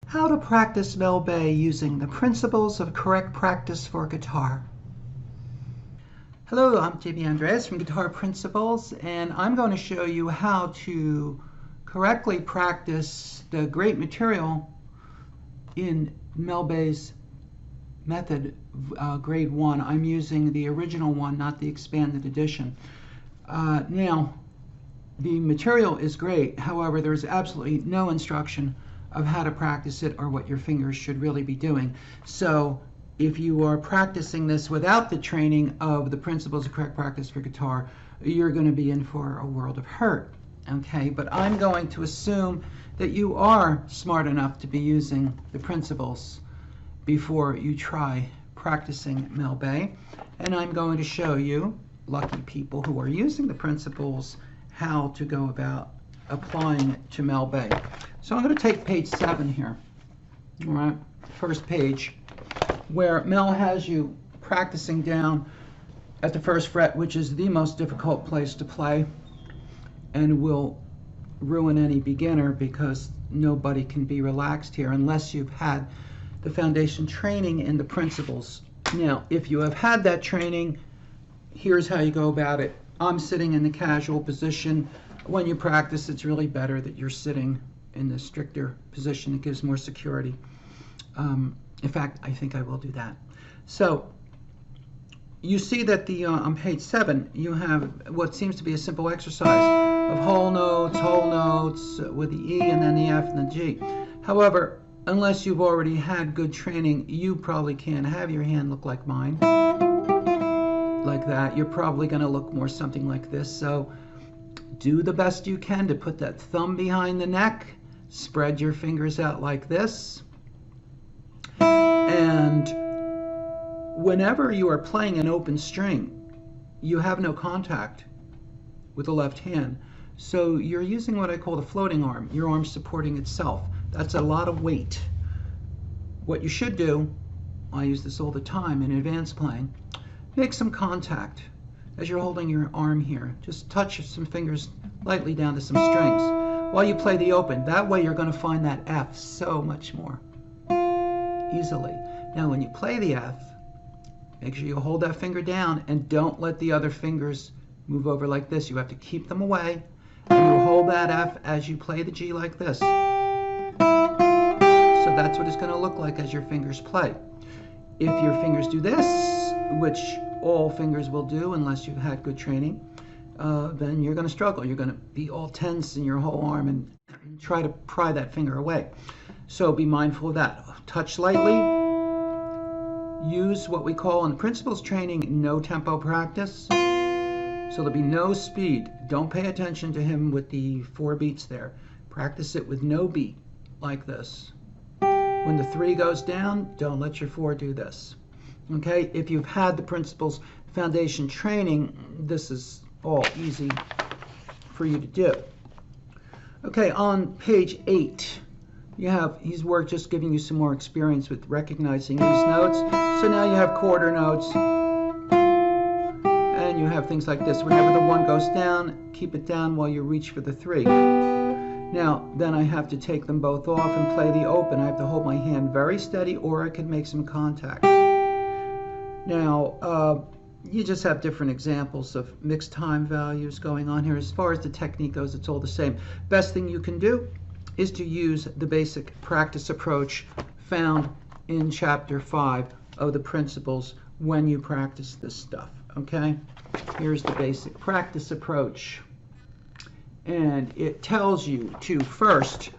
How to practice Mel Bay using the principles of correct practice for guitar. Hello, I'm JB Andreas from Guitar Principles, and I'm going to show you how to correctly practice the great material in Mel Bay's method, grade 1. I'm using the original one, not the expanded edition. Now, the material is great, however, there's absolutely no instruction of how to practice it or what your fingers should really be doing. So if you are practicing this without the training of the principles of correct practice for guitar, you're going to be in for a world of hurt. Okay, but I'm going to assume that you are smart enough to be using the principles before you try practicing Mel Bay, and I'm going to show you, lucky people who are using the principles, how to go about applying it to Mel Bay. So I'm going to take page 7 here, all right, first page, where Mel has you practicing down at the 1st fret, which is the most difficult place to play and will ruin any beginner because nobody can be relaxed here unless you've had the foundation training in the principles. Now, if you have had that training, here's how you go about it. I'm sitting in the casual position. When you practice, it's really better that you're sitting in the stricter position. It gives more security. In fact, I think I will do that. So you see that on page 7, you have what seems to be a simple exercise of whole notes with the E and then the F and the G. However, unless you've already had good training, you probably can't have your hand look like mine, like that. You're probably going to look more something like this. So do the best you can to put that thumb behind the neck, spread your fingers out like this, and whenever you are playing an open string, you have no contact with the left hand. So you're using what I call the floating arm, your arm supporting itself. That's a lot of weight. What you should do, I use this all the time in advanced playing, make some contact as you're holding your arm here. Just touch some fingers lightly down to some strings while you play the open. That way you're going to find that F so much more easily. Now when you play the F, make sure you hold that finger down and don't let the other fingers move over like this. You have to keep them away, and you hold that F as you play the G like this. So that's what it's going to look like as your fingers play. If your fingers do this, which all fingers will do unless you've had good training, then you're going to struggle. You're going to be all tense in your whole arm and try to pry that finger away. So be mindful of that. Touch lightly. Use what we call in principles training no tempo practice. So there'll be no speed. Don't pay attention to him with the 4 beats there. Practice it with no beat like this. When the 3 goes down, don't let your 4 do this. Okay, if you've had the principles foundation training, this is all easy for you to do. Okay, on page 8, you have his work just giving you some more experience with recognizing these notes. So now you have quarter notes, and you have things like this. Whenever the 1 goes down, keep it down while you reach for the 3. Now, then I have to take them both off and play the open. I have to hold my hand very steady, or I can make some contact. Now, you just have different examples of mixed time values going on here. As far as the technique goes, it's all the same. Best thing you can do is to use the basic practice approach found in chapter 5 of the principles when you practice this stuff. Okay? Here's the basic practice approach. And it tells you to first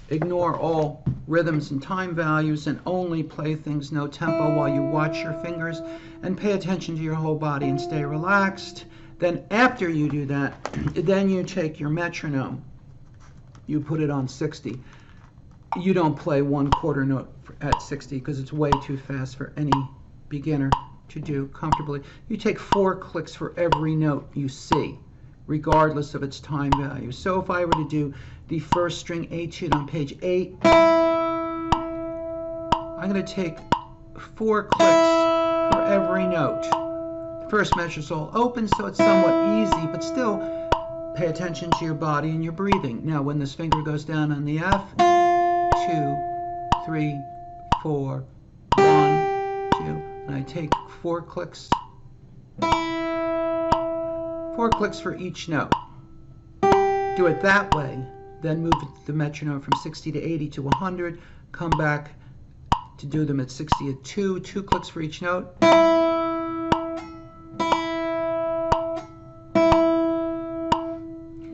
ignore all rhythms and time values and only play things no tempo while you watch your fingers and pay attention to your whole body and stay relaxed. Then after you do that, then you take your metronome. You put it on 60. You don't play 1 quarter note at 60 because it's way too fast for any beginner to do comfortably. You take 4 clicks for every note you see, regardless of its time value. So if I were to do the 1st string etude on page 8, I'm going to take 4 clicks for every note. The first measure's all open, so it's somewhat easy, but still pay attention to your body and your breathing. Now when this finger goes down on the F, 2, 3, 4, 1, 2, and I take 4 clicks for each note. Do it that way, then move the metronome from 60 to 80 to 100, come back to do them at 60 at 2 clicks for each note.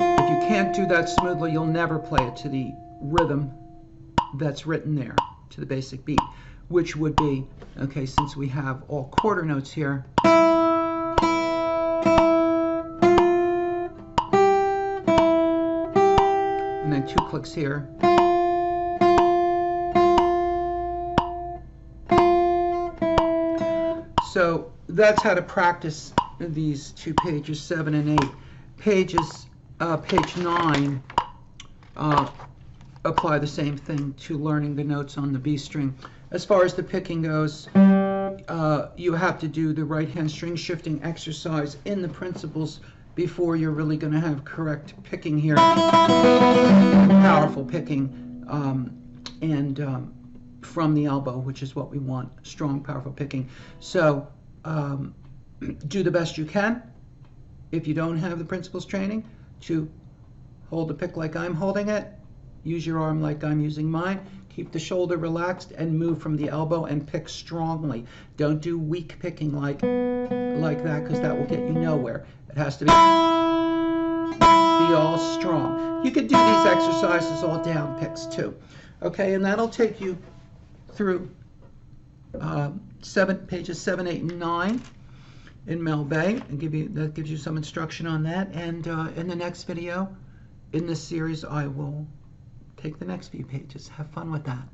If you can't do that smoothly, you'll never play it to the rhythm that's written there, to the basic beat, which would be, okay, since we have all quarter notes here, and then 2 clicks here. So that's how to practice these 2 pages, 7 and 8. Page 9, apply the same thing to learning the notes on the B string. As far as the picking goes, you have to do the right hand string shifting exercise in the principles before you're really going to have correct picking here, powerful picking, and from the elbow, which is what we want, strong, powerful picking. So do the best you can. If you don't have the principles training, to hold the pick like I'm holding it, use your arm like I'm using mine, keep the shoulder relaxed, and move from the elbow and pick strongly. Don't do weak picking like that, because that will get you nowhere. It has to be all strong. You could do these exercises all down picks too. Okay, and that'll take you through pages 7, 8, and 9 in Mel Bay, and that gives you some instruction on that. And in the next video in this series, I will take the next few pages. Have fun with that.